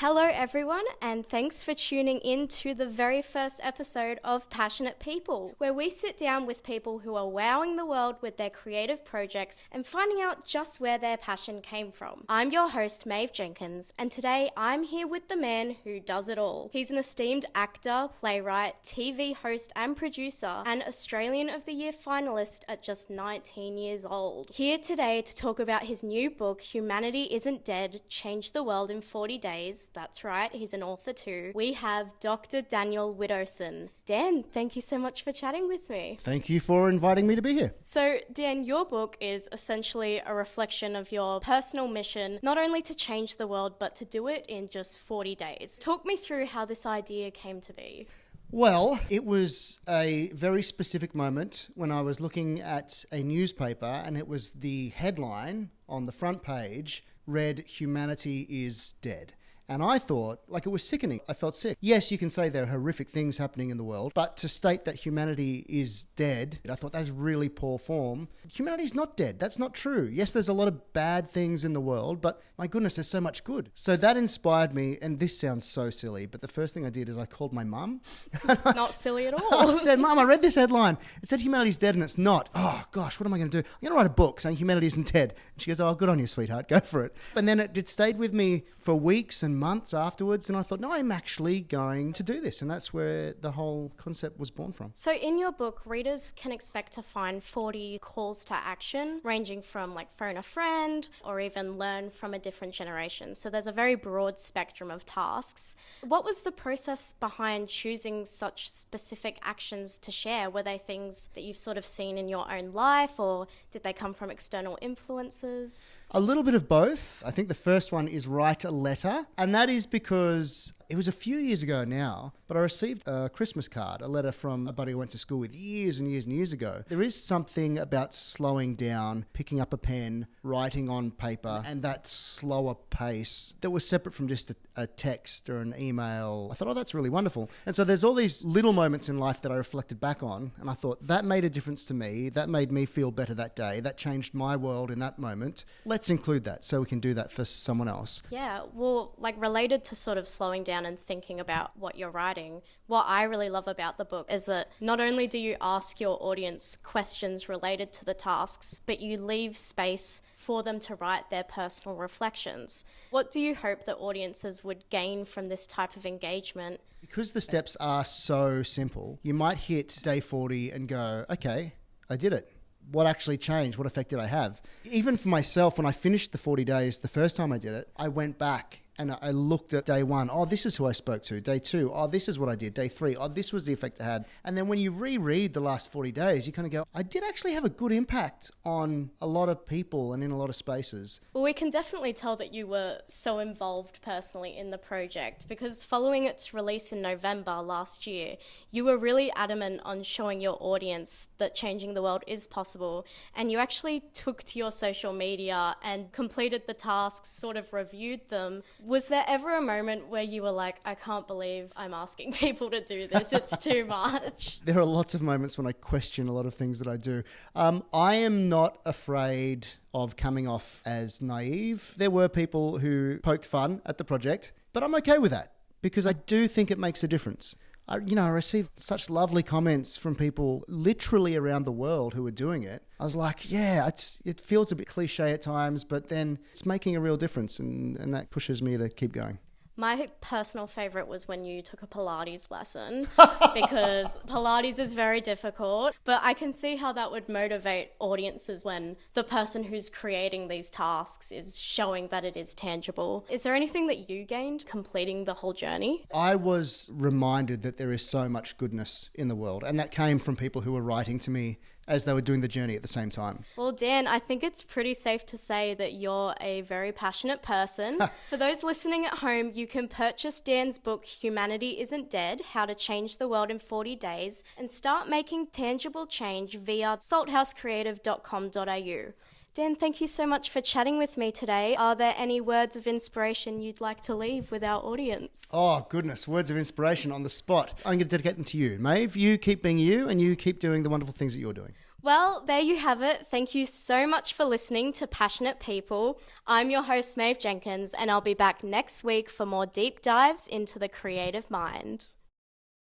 Hello everyone, and thanks for tuning in to the very first episode of Passionate People, where we sit down with people who are wowing the world with their creative projects and finding out just where their passion came from. I'm your host, Maeve Jenkins, and today I'm here with the man who does it all. He's an esteemed actor, playwright, TV host and producer, and Australian of the Year finalist at just 19 years old. Here today to talk about his new book, Humanity Isn't Dead, Change the World in 40 Days. That's right, he's an author too. We have Dr. Daniel Widdowson. Dan, thank you so much for chatting with me. Thank you for inviting me to be here. So, Dan, your book is essentially a reflection of your personal mission, not only to change the world, but to do it in just 40 days. Talk me through how this idea came to be. Well, it was a very specific moment when I was looking at a newspaper and it was the headline on the front page read, "Humanity is Dead." And I thought, like, it was sickening. I felt sick. Yes, you can say there are horrific things happening in the world, but to state that humanity is dead, I thought that is really poor form. Humanity is not dead. That's not true. Yes, there's a lot of bad things in the world, but my goodness, there's so much good. So that inspired me, and this sounds so silly, but the first thing I did is I called my mum. Not silly at all. I said, "Mum, I read this headline. It said humanity's dead and it's not. Oh, gosh, what am I going to do? I'm going to write a book saying humanity isn't dead." And she goes, "Oh, good on you, sweetheart. Go for it." And then it stayed with me for weeks and months afterwards, and I thought, no, I'm actually going to do this, and that's where the whole concept was born from. So in your book, readers can expect to find 40 calls to action, ranging from like phone a friend or even learn from a different generation. So there's a very broad spectrum of tasks. What was the process behind choosing such specific actions to share? Were they things that you've sort of seen in your own life, or did they come from external influences? A little bit of both. I think the first one is write a letter, and that is because it was a few years ago now, but I received a Christmas card, a letter from a buddy I went to school with years and years and years ago. There is something about slowing down, picking up a pen, writing on paper, and that slower pace that was separate from just a text or an email. I thought, oh, that's really wonderful. And so there's all these little moments in life that I reflected back on, and I thought, that made a difference to me. That made me feel better that day. That changed my world in that moment. Let's include that so we can do that for someone else. Yeah, well, like related to sort of slowing down and thinking about what you're writing, what I really love about the book is that not only do you ask your audience questions related to the tasks, but you leave space for them to write their personal reflections. What do you hope that audiences would gain from this type of engagement? Because the steps are so simple, you might hit day 40 and go, okay, I did it. What actually changed? What effect did I have? Even for myself, when I finished the 40 days, the first time I did it, I went back and I looked at day 1. Oh, this is who I spoke to. Day 2. Oh, this is what I did. Day 3. Oh, this was the effect I had. And then when you reread the last 40 days, you kind of go, I did actually have a good impact on a lot of people and in a lot of spaces. Well, we can definitely tell that you were so involved personally in the project, because following its release in November last year, you were really adamant on showing your audience that changing the world is possible. And you actually took to your social media and completed the tasks, sort of reviewed them. Was there ever a moment where you were like, I can't believe I'm asking people to do this, it's too much? There are lots of moments when I question a lot of things that I do. I am not afraid of coming off as naive. There were people who poked fun at the project, but I'm okay with that because I do think it makes a difference. I received such lovely comments from people literally around the world who were doing it. I was like, yeah, it feels a bit cliche at times, but then it's making a real difference, and that pushes me to keep going. My personal favourite was when you took a Pilates lesson, because Pilates is very difficult, but I can see how that would motivate audiences when the person who's creating these tasks is showing that it is tangible. Is there anything that you gained completing the whole journey? I was reminded that there is so much goodness in the world, and that came from people who were writing to me as they were doing the journey at the same time. Well, Dan, I think it's pretty safe to say that you're a very passionate person. For those listening at home, you can purchase Dan's book, Humanity Isn't Dead, How to Change the World in 40 Days, and start making tangible change via salthousecreative.com.au. Dan, thank you so much for chatting with me today. Are there any words of inspiration you'd like to leave with our audience? Oh, goodness. Words of inspiration on the spot. I'm going to dedicate them to you. Maeve, you keep being you and you keep doing the wonderful things that you're doing. Well, there you have it. Thank you so much for listening to Passionate People. I'm your host, Maeve Jenkins, and I'll be back next week for more deep dives into the creative mind.